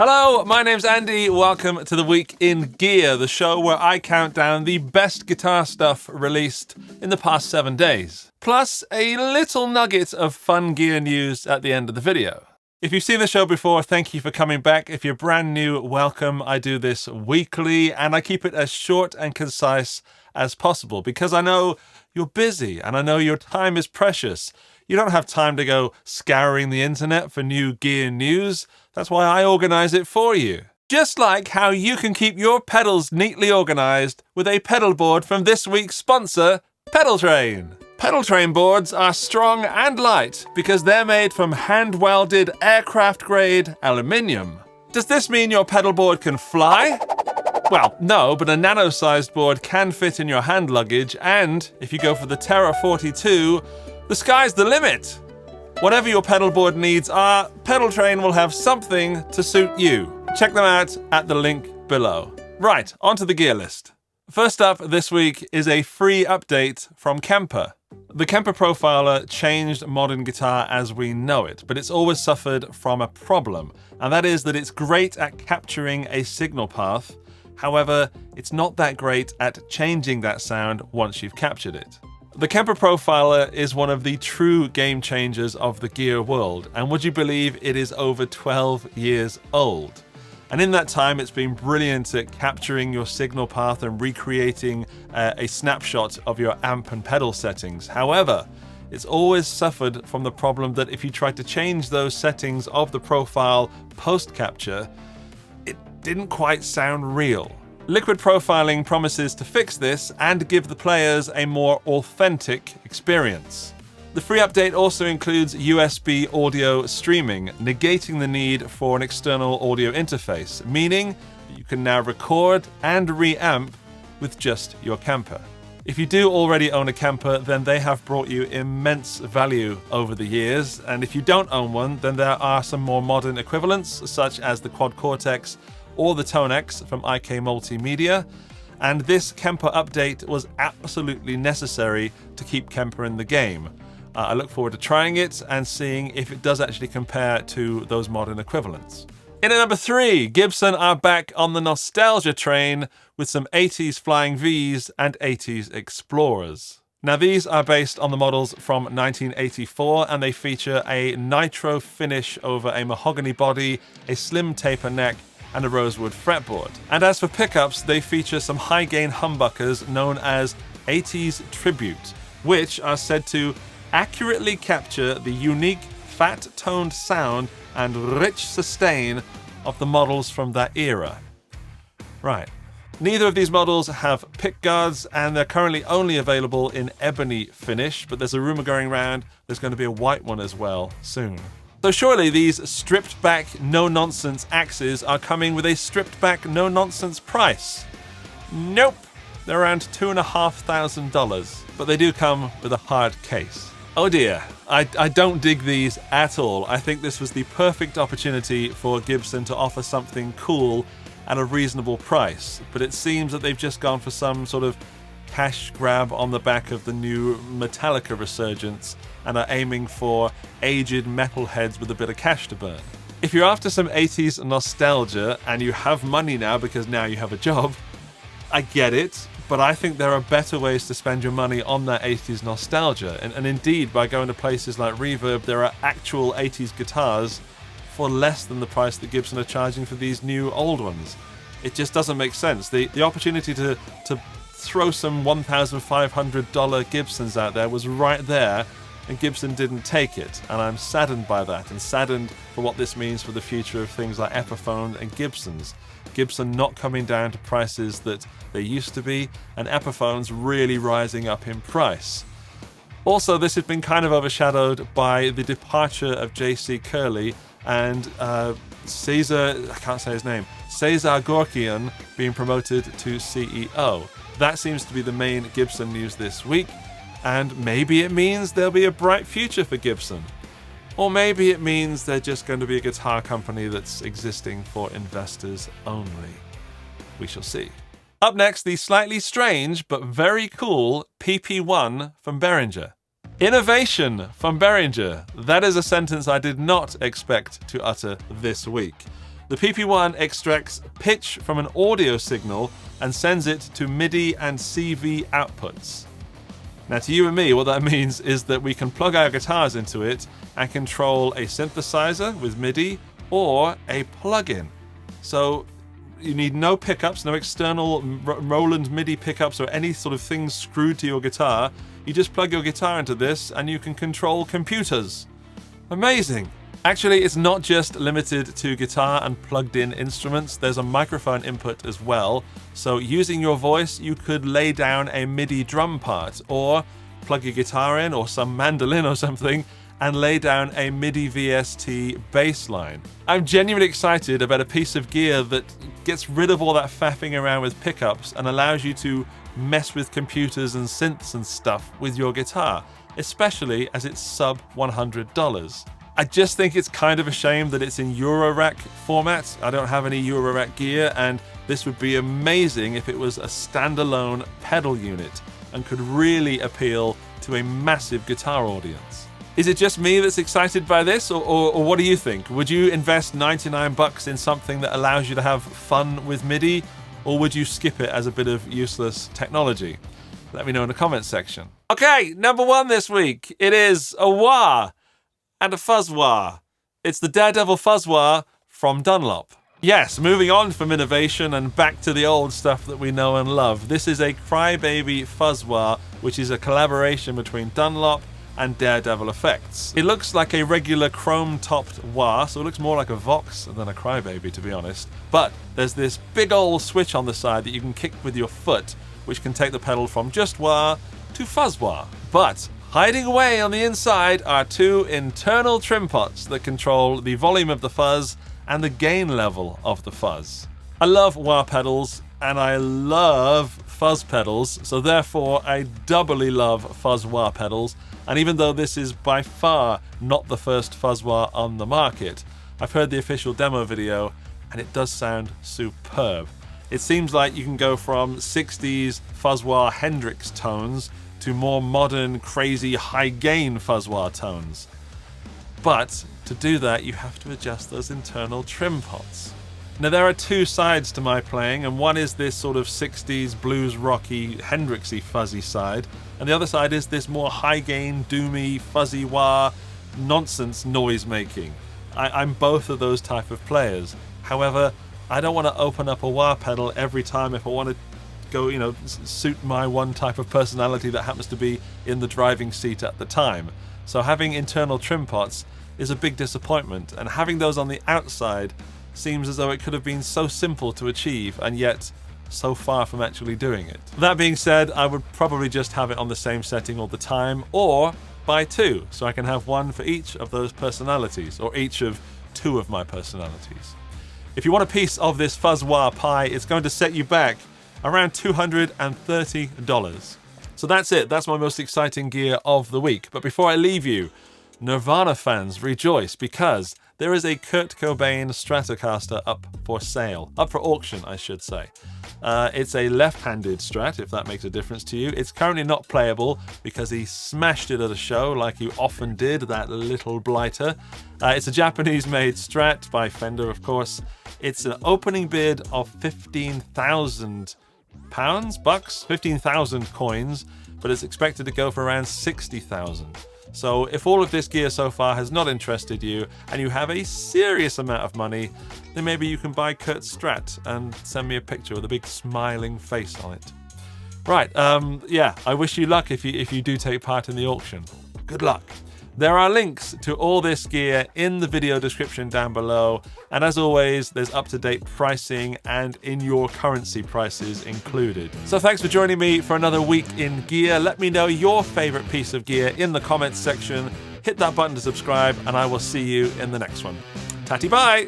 Hello, my name's Andy. Welcome to The Week in Gear, the show where I count down the best guitar stuff released in the past 7 days. Plus a little nugget of fun gear news at the end of the video. If you've seen the show before, thank you for coming back. If you're brand new, welcome. I do this weekly and I keep it as short and concise as possible because I know you're busy and I know your time is precious. You don't have time to go scouring the internet for new gear news. That's why I organize it for you. Just like how you can keep your pedals neatly organized with a pedal board from this week's sponsor, Pedal Train. Pedal Train boards are strong and light because they're made from hand-welded aircraft-grade aluminium. Does this mean your pedal board can fly? Well, no, but a nano-sized board can fit in your hand luggage, and if you go for the Terra 42, the sky's the limit. Whatever your pedal board needs are, Pedal Train will have something to suit you. Check them out at the link below. Right, onto the gear list. First up this week is a free update from Kemper. The Kemper Profiler changed modern guitar as we know it, but it's always suffered from a problem, and that is that it's great at capturing a signal path. However, it's not that great at changing that sound once you've captured it. The Kemper Profiler is one of the true game changers of the gear world, and would you believe it is over 12 years old? And in that time, it's been brilliant at capturing your signal path and recreating a snapshot of your amp and pedal settings. However, it's always suffered from the problem that if you tried to change those settings of the profile post-capture, it didn't quite sound real. Liquid Profiling promises to fix this and give the players a more authentic experience. The free update also includes USB audio streaming, negating the need for an external audio interface, meaning that you can now record and reamp with just your Kemper. If you do already own a Kemper, then they have brought you immense value over the years, and if you don't own one, then there are some more modern equivalents, such as the Quad Cortex or the Tone X from IK Multimedia, and this Kemper update was absolutely necessary to keep Kemper in the game. I look forward to trying it and seeing if it does actually compare to those modern equivalents. In at number 3, Gibson are back on the nostalgia train with some 80s Flying Vs and 80s Explorers. Now these are based on the models from 1984 and they feature a nitro finish over a mahogany body, a slim taper neck, and a rosewood fretboard. And as for pickups, they feature some high-gain humbuckers known as 80s Tribute, which are said to accurately capture the unique fat-toned sound and rich sustain of the models from that era. Right. Neither of these models have pick guards, and they're currently only available in ebony finish, but there's a rumor going around there's going to be a white one as well soon. So surely these stripped-back, no-nonsense axes are coming with a stripped-back, no-nonsense price. Nope, they're around $2,500, but they do come with a hard case. Oh dear, I don't dig these at all. I think this was the perfect opportunity for Gibson to offer something cool at a reasonable price, but it seems that they've just gone for some sort of cash grab on the back of the new Metallica resurgence and are aiming for aged metalheads with a bit of cash to burn. If you're after some 80s nostalgia and you have money now because now you have a job, I get it, but I think there are better ways to spend your money on that 80s nostalgia. And indeed, by going to places like Reverb, there are actual 80s guitars for less than the price that Gibson are charging for these new old ones. It just doesn't make sense. The opportunity to throw some $1,500 Gibsons out there was right there, and Gibson didn't take it, and I'm saddened by that, and saddened for what this means for the future of things like Epiphone and Gibsons. Gibson not coming down to prices that they used to be, and Epiphones really rising up in price. Also, this has been kind of overshadowed by the departure of J.C. Curley and Cesar Gorkian being promoted to CEO. That seems to be the main Gibson news this week, and maybe it means there'll be a bright future for Gibson. Or maybe it means they're just going to be a guitar company that's existing for investors only. We shall see. Up next, the slightly strange but very cool PP-1 from Behringer. Innovation from Behringer. That is a sentence I did not expect to utter this week. The PP-1 extracts pitch from an audio signal and sends it to MIDI and CV outputs. Now, to you and me, what that means is that we can plug our guitars into it and control a synthesizer with MIDI or a plugin. So you need no pickups, no external Roland MIDI pickups or any sort of things screwed to your guitar. You just plug your guitar into this and you can control computers. Amazing. Actually, it's not just limited to guitar and plugged-in instruments. There's a microphone input as well. So using your voice, you could lay down a MIDI drum part or plug your guitar in or some mandolin or something and lay down a MIDI VST bass line. I'm genuinely excited about a piece of gear that gets rid of all that faffing around with pickups and allows you to mess with computers and synths and stuff with your guitar, especially as it's sub $100. I just think it's kind of a shame that it's in Eurorack format. I don't have any Eurorack gear, and this would be amazing if it was a standalone pedal unit and could really appeal to a massive guitar audience. Is it just me that's excited by this, or what do you think? Would you invest $99 in something that allows you to have fun with MIDI, or would you skip it as a bit of useless technology? Let me know in the comments section. Okay, number one this week. It is a wah and a fuzz wah. It's the Daredevil fuzz wah from Dunlop. Yes, moving on from innovation and back to the old stuff that we know and love. This is a Crybaby fuzz wah, which is a collaboration between Dunlop and Daredevil effects. It looks like a regular chrome-topped wah, so it looks more like a Vox than a Crybaby, to be honest. But there's this big old switch on the side that you can kick with your foot, which can take the pedal from just wah to fuzz wah. But hiding away on the inside are two internal trim pots that control the volume of the fuzz and the gain level of the fuzz. I love wah pedals and I love fuzz pedals, so therefore I doubly love fuzz wah pedals. And even though this is by far not the first fuzz wah on the market, I've heard the official demo video and it does sound superb. It seems like you can go from 60s fuzz wah Hendrix tones to more modern, crazy, high-gain fuzz wah tones. But to do that, you have to adjust those internal trim pots. Now, there are two sides to my playing, and one is this sort of 60s blues rocky, Hendrixy fuzzy side, and the other side is this more high-gain, doomy, fuzzy wah, nonsense noise-making. I'm both of those type of players. However, I don't want to open up a wah pedal every time if I want to go, suit my one type of personality that happens to be in the driving seat at the time. So having internal trim pots is a big disappointment, and having those on the outside seems as though it could have been so simple to achieve and yet so far from actually doing it. That being said, I would probably just have it on the same setting all the time, or buy two, so I can have one for each of those personalities, or each of two of my personalities. If you want a piece of this fuzz wah pie, it's going to set you back around $230. So that's it. That's my most exciting gear of the week. But before I leave you, Nirvana fans, rejoice, because there is a Kurt Cobain Stratocaster up for sale. Up for auction, I should say. It's a left-handed Strat, if that makes a difference to you. It's currently not playable because he smashed it at a show like he often did, that little blighter. It's a Japanese-made Strat by Fender, of course. It's an opening bid of £15,000, 15,000 coins, but it's expected to go for around 60,000. So if all of this gear so far has not interested you and you have a serious amount of money, then maybe you can buy Kurt's Strat and send me a picture with a big smiling face on it. Right, yeah, I wish you luck if you do take part in the auction. Good luck. There are links to all this gear in the video description down below, and as always, there's up-to-date pricing and in your currency prices included. So thanks for joining me for another week in gear. Let me know your favorite piece of gear in the comments section. Hit that button to subscribe, and I will see you in the next one. Tatty bye!